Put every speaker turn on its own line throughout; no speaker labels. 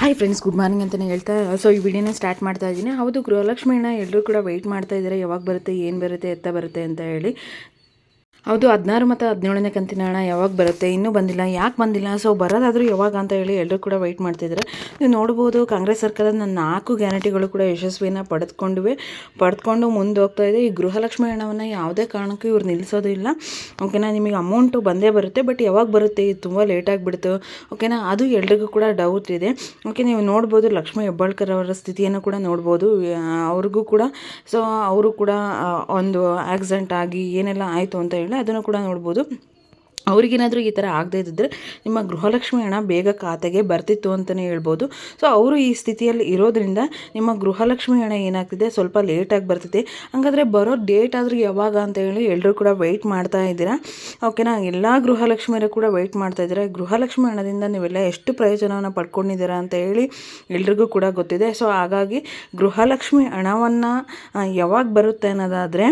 Hi friends, good morning ಅಂತಲೇ ಹೇಳ್ತಾ ಈ ವಿಡಿಯೋನ ಸ್ಟಾರ್ಟ್ ಮಾಡ್ತಾ ಇದ್ದೀನಿ. ಹೌದು, ಗೃಹಲಕ್ಷ್ಮಿ ಹಣ ಎಲ್ಲರೂ ಕೂಡ ವೆಯ್ಟ್ ಮಾಡ್ತಾ ಇದ್ದಾರೆ, ಯಾವಾಗ ಬರುತ್ತೆ, ಏನು ಬರುತ್ತೆ, ಎತ್ತ ಬರುತ್ತೆ ಅಂತ ಹೇಳಿ. ಹೌದು, 16 ಮತ್ತು 17ನೇ ಕಂತಿನ ಹಣ ಯಾವಾಗ ಬರುತ್ತೆ, ಇನ್ನೂ ಬಂದಿಲ್ಲ, ಯಾಕೆ ಬಂದಿಲ್ಲ, ಬರೋದಾದರೂ ಯಾವಾಗ ಅಂತ ಹೇಳಿ ಎಲ್ಲರೂ ಕೂಡ ವೆಯ್ಟ್ ಮಾಡ್ತಿದ್ದಾರೆ. ನೀವು ನೋಡ್ಬೋದು, ಕಾಂಗ್ರೆಸ್ ಸರ್ಕಾರದ 4 ಗ್ಯಾರಂಟಿಗಳು ಕೂಡ ಯಶಸ್ವಿನ ಪಡೆದುಕೊಂಡು ಮುಂದೆ ಹೋಗ್ತಾ ಇದೆ. ಈ ಗೃಹಲಕ್ಷ್ಮಿ ಹಣವನ್ನು ಯಾವುದೇ ಕಾರಣಕ್ಕೂ ಇವ್ರು ನಿಲ್ಲಿಸೋದು ಇಲ್ಲ. ಓಕೆನಾ, ನಿಮಗೆ ಅಮೌಂಟು ಬಂದೇ ಬರುತ್ತೆ, ಬಟ್ ಯಾವಾಗ ಬರುತ್ತೆ, ಇದು ತುಂಬ ಲೇಟ್ ಆಗಿಬಿಡ್ತು. ಓಕೆನಾ, ಅದು ಎಲ್ರಿಗೂ ಕೂಡ ಡೌಟ್ ಇದೆ. ಓಕೆ, ನೀವು ನೋಡ್ಬೋದು, ಲಕ್ಷ್ಮೀ ಹೆಬ್ಬಾಳ್ಕರ್ ಅವರ ಸ್ಥಿತಿಯನ್ನು ಕೂಡ ನೋಡ್ಬೋದು. ಅವ್ರಿಗೂ ಕೂಡ ಅವರು ಕೂಡ ಒಂದು ಆಕ್ಸಿಡೆಂಟ್ ಆಗಿ ಏನೆಲ್ಲ ಆಯಿತು ಅಂತ ಹೇಳಿ ಅದನ್ನು ಕೂಡ ನೋಡ್ಬೋದು. ಅವ್ರಿಗೇನಾದರೂ ಈ ಥರ ಆಗದೇ ಇದ್ದಿದ್ರೆ ನಿಮ್ಮ ಗೃಹಲಕ್ಷ್ಮಿ ಹಣ ಬೇಗ ಖಾತೆಗೆ ಬರ್ತಿತ್ತು ಅಂತಲೇ ಹೇಳ್ಬೋದು. ಅವರು ಈ ಸ್ಥಿತಿಯಲ್ಲಿ ಇರೋದ್ರಿಂದ ನಿಮ್ಮ ಗೃಹಲಕ್ಷ್ಮಿ ಹಣ ಏನಾಗ್ತಿದೆ, ಸ್ವಲ್ಪ ಲೇಟಾಗಿ ಬರ್ತಿದೆ. ಹಾಗಾದರೆ ಬರೋ ಡೇಟ್ ಆದರೂ ಯಾವಾಗ ಅಂತ ಹೇಳಿ ಎಲ್ಲರೂ ಕೂಡ ವೆಯ್ಟ್ ಮಾಡ್ತಾ ಇದ್ದೀರಾ. ಓಕೆನಾ, ಎಲ್ಲ ಗೃಹಲಕ್ಷ್ಮಿಯರು ಕೂಡ ವೆಯ್ಟ್ ಮಾಡ್ತಾ ಇದ್ದಾರೆ. ಗೃಹಲಕ್ಷ್ಮಿ ಹಣದಿಂದ ನೀವೆಲ್ಲ ಎಷ್ಟು ಪ್ರಯೋಜನವನ್ನು ಪಡ್ಕೊಂಡಿದ್ದೀರಾ ಅಂತ ಹೇಳಿ ಎಲ್ರಿಗೂ ಕೂಡ ಗೊತ್ತಿದೆ. ಹಾಗಾಗಿ ಗೃಹಲಕ್ಷ್ಮಿ ಹಣವನ್ನು ಯಾವಾಗ ಬರುತ್ತೆ ಅನ್ನೋದಾದರೆ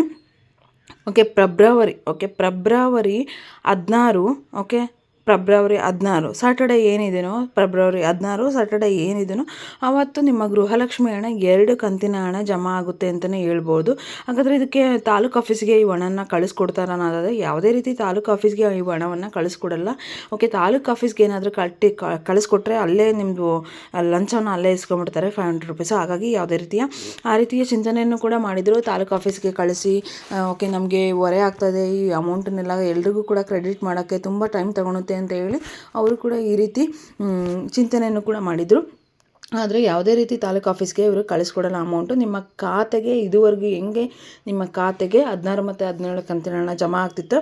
ಫೆಬ್ರವರಿ 16 ಫೆಬ್ರವರಿ 16 ಸ್ಯಾಟರ್ಡೆ ಏನಿದೆಯೋ, ಫೆಬ್ರವರಿ 16 ಸ್ಯಾಟರ್ಡೆ ಏನಿದೆಯೋ ಆವತ್ತು ನಿಮ್ಮ ಗೃಹಲಕ್ಷ್ಮಿ ಹಣ 2 ಕಂತಿನ ಹಣ ಜಮಾ ಆಗುತ್ತೆ ಅಂತಲೇ ಹೇಳ್ಬೋದು. ಹಾಗಾದರೆ ಇದಕ್ಕೆ ತಾಲೂಕು ಆಫೀಸ್ಗೆ ಈ ಹಣನ ಕಳಿಸ್ಕೊಡ್ತಾರೆ ಅನ್ನೋದಾದರೆ ಯಾವುದೇ ರೀತಿ ತಾಲೂಕು ಆಫೀಸ್ಗೆ ಈ ಹಣವನ್ನು ಕಳಿಸ್ಕೊಡಲ್ಲ. ತಾಲೂಕು ಆಫೀಸ್ಗೆ ಏನಾದರೂ ಕಳಿಸ್ಕೊಟ್ರೆ ಅಲ್ಲೇ ನಿಮ್ಮದು ಲಂಚವನ್ನು ಅಲ್ಲೇ ಇಸ್ಕೊಂಡ್ಬಿಡ್ತಾರೆ, 500 ರೂಪೀಸ್. ಹಾಗಾಗಿ ಯಾವುದೇ ರೀತಿಯ ಚಿಂತನೆಯನ್ನು ಕೂಡ ಮಾಡಿದರು. ತಾಲೂಕು ಆಫೀಸ್ಗೆ ಕಳಿಸಿ ನಮಗೆ ಹೊರೆ ಆಗ್ತಾಯಿದೆ, ಈ ಅಮೌಂಟನ್ನೆಲ್ಲ ಎಲ್ರಿಗೂ ಕೂಡ ಕ್ರೆಡಿಟ್ ಮಾಡೋಕ್ಕೆ ತುಂಬ ಟೈಮ್ ತಗೊಳುತ್ತೆ ಅಂತ ಹೇಳಿ ಅವರು ಕೂಡ ಈ ರೀತಿ ಚಿಂತನೆಯನ್ನು ಕೂಡ ಮಾಡಿದರು. ಆದರೆ ಯಾವುದೇ ರೀತಿ ತಾಲೂಕು ಆಫೀಸ್ಗೆ ಇವರು ಕಳಿಸ್ಕೊಡಲ್ಲ ಅಮೌಂಟು. ನಿಮ್ಮ ಖಾತೆಗೆ ಇದುವರೆಗೂ ಹೆಂಗೆ ನಿಮ್ಮ ಖಾತೆಗೆ 16 ಮತ್ತು 17 ಕಂತಿನ ಹಣ ಜಮಾ ಆಗ್ತಿತ್ತು,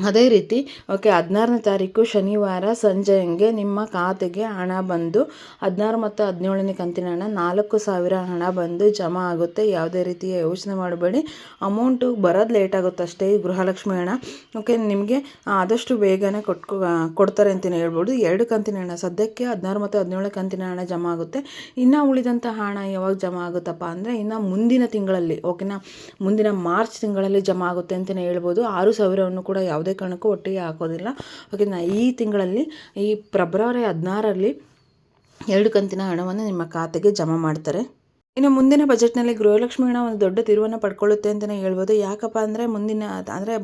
ಅದೇ ರೀತಿ 16ನೇ ತಾರೀಕು ಶನಿವಾರ ಸಂಜೆ ಹಂಗೆ ನಿಮ್ಮ ಖಾತೆಗೆ ಹಣ ಬಂದು 16 ಮತ್ತು 17ನೇ ಕಂತಿನ ಹಣ 4,000 ಹಣ ಬಂದು ಜಮಾ ಆಗುತ್ತೆ. ಯಾವುದೇ ರೀತಿಯ ಯೋಚನೆ ಮಾಡಬೇಡಿ, ಅಮೌಂಟು ಬರೋದು ಲೇಟ್ ಆಗುತ್ತೆ ಅಷ್ಟೇ. ಈ ಗೃಹಲಕ್ಷ್ಮಿ ಹಣ ನಿಮಗೆ ಆದಷ್ಟು ಬೇಗನೆ ಕೊಡ್ತಾರೆ ಅಂತಲೇ ಹೇಳ್ಬೋದು. 2 ಕಂತಿನ ಹಣ ಸದ್ಯಕ್ಕೆ 16 ಮತ್ತು 17 ಕಂತಿನ ಹಣ ಜಮಾ ಆಗುತ್ತೆ. ಇನ್ನು ಉಳಿದಂಥ ಹಣ ಯಾವಾಗ ಜಮಾ ಆಗುತ್ತಪ್ಪ ಅಂದರೆ ಇನ್ನು ಮುಂದಿನ ತಿಂಗಳಲ್ಲಿ, ಮುಂದಿನ ಮಾರ್ಚ್ ತಿಂಗಳಲ್ಲಿ ಜಮಾ ಆಗುತ್ತೆ ಅಂತಲೇ ಹೇಳ್ಬೋದು. 6,000ವನ್ನು ಕೂಡ ಯಾವುದೇ ಕಾರಣಕ್ಕೂ ಒಟ್ಟಿಗೆ ಹಾಕೋದಿಲ್ಲ. ಈ ತಿಂಗಳಲ್ಲಿ ಈ ಫೆಬ್ರವರಿ 16ರಲ್ಲಿ 2 ಕಂತಿನ ಹಣವನ್ನು ನಿಮ್ಮ ಖಾತೆಗೆ ಜಮಾ ಮಾಡ್ತಾರೆ. ಇನ್ನು ಮುಂದಿನ ಬಜೆಟ್ನಲ್ಲಿ ಗೃಹಲಕ್ಷ್ಮಿ ಹಣ ಒಂದು ದೊಡ್ಡ ತಿರುವನ್ನು ಪಡ್ಕೊಳ್ಳುತ್ತೆ ಅಂತಲೇ ಹೇಳ್ಬೋದು. ಯಾಕಪ್ಪ ಅಂದರೆ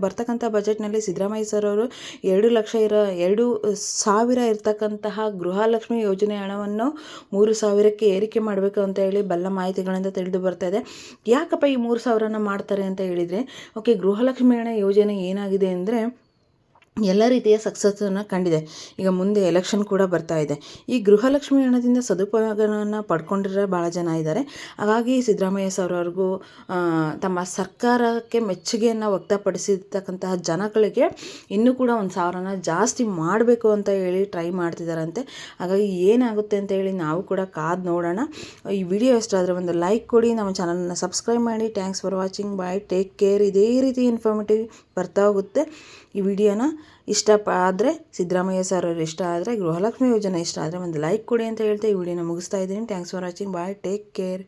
ಬರ್ತಕ್ಕಂಥ ಬಜೆಟ್ನಲ್ಲಿ ಸಿದ್ದರಾಮಯ್ಯ ಸರ್ ಅವರು 2,00,000 ಇರ್ತಕ್ಕಂತಹ ಗೃಹಲಕ್ಷ್ಮಿ ಯೋಜನೆ ಹಣವನ್ನು 3,000ಕ್ಕೆ ಏರಿಕೆ ಮಾಡಬೇಕು ಅಂತ ಹೇಳಿ ಬಲ್ಲ ಮಾಹಿತಿಗಳಿಂದ ತಿಳಿದು ಬರ್ತಾ ಇದೆ. ಯಾಕಪ್ಪ ಈ 3,000ನ ಮಾಡ್ತಾರೆ ಅಂತ ಹೇಳಿದರೆ, ಗೃಹಲಕ್ಷ್ಮಿ ಹಣ ಯೋಜನೆ ಏನಾಗಿದೆ ಅಂದರೆ ಎಲ್ಲ ರೀತಿಯ ಸಕ್ಸಸ್ಸನ್ನು ಕಂಡಿದೆ. ಈಗ ಮುಂದೆ ಎಲೆಕ್ಷನ್ ಕೂಡ ಬರ್ತಾ ಇದೆ. ಈ ಗೃಹಲಕ್ಷ್ಮಿ ಹಣದಿಂದ ಸದುಪಯೋಗವನ್ನು ಪಡ್ಕೊಂಡಿರೋ ಭಾಳ ಜನ ಇದ್ದಾರೆ. ಹಾಗಾಗಿ ಸಿದ್ದರಾಮಯ್ಯ ಸರ್ ಅವ್ರಿಗೂ ತಮ್ಮ ಸರ್ಕಾರಕ್ಕೆ ಮೆಚ್ಚುಗೆಯನ್ನು ವ್ಯಕ್ತಪಡಿಸಿರ್ತಕ್ಕಂತಹ ಜನಗಳಿಗೆ ಇನ್ನೂ ಕೂಡ 1,000ನ ಜಾಸ್ತಿ ಮಾಡಬೇಕು ಅಂತ ಹೇಳಿ ಟ್ರೈ ಮಾಡ್ತಿದ್ದಾರಂತೆ. ಹಾಗಾಗಿ ಏನಾಗುತ್ತೆ ಅಂತ ಹೇಳಿ ನಾವು ಕೂಡ ಕಾದು ನೋಡೋಣ. ಈ ವಿಡಿಯೋ ಇಷ್ಟ ಆದರೆ ಒಂದು ಲೈಕ್ ಕೊಡಿ, ನಮ್ಮ ಚಾನಲನ್ನು ಸಬ್ಸ್ಕ್ರೈಬ್ ಮಾಡಿ. Thanks for watching, bye, take care. ಇದೇ ರೀತಿ ಇನ್ಫಾರ್ಮೇಟಿವ್ ಬರ್ತಾ ಹೋಗುತ್ತೆ. ಈ ವಿಡಿಯೋನ ಇಷ್ಟ ಆದರೆ, ಸಿದ್ದರಾಮಯ್ಯ ಸರ್ ಅವರು ಇಷ್ಟ ಆದರೆ, ಗೃಹಲಕ್ಷ್ಮಿ ಯೋಜನೆ ಇಷ್ಟ ಆದರೆ ಒಂದು ಲೈಕ್ ಕೊಡಿ ಅಂತ ಹೇಳ್ತಾ ಈ ವಿಡಿಯೋನ ಮುಗಿಸ್ತಾ ಇದ್ದೀನಿ. Thanks for watching, bye, take care.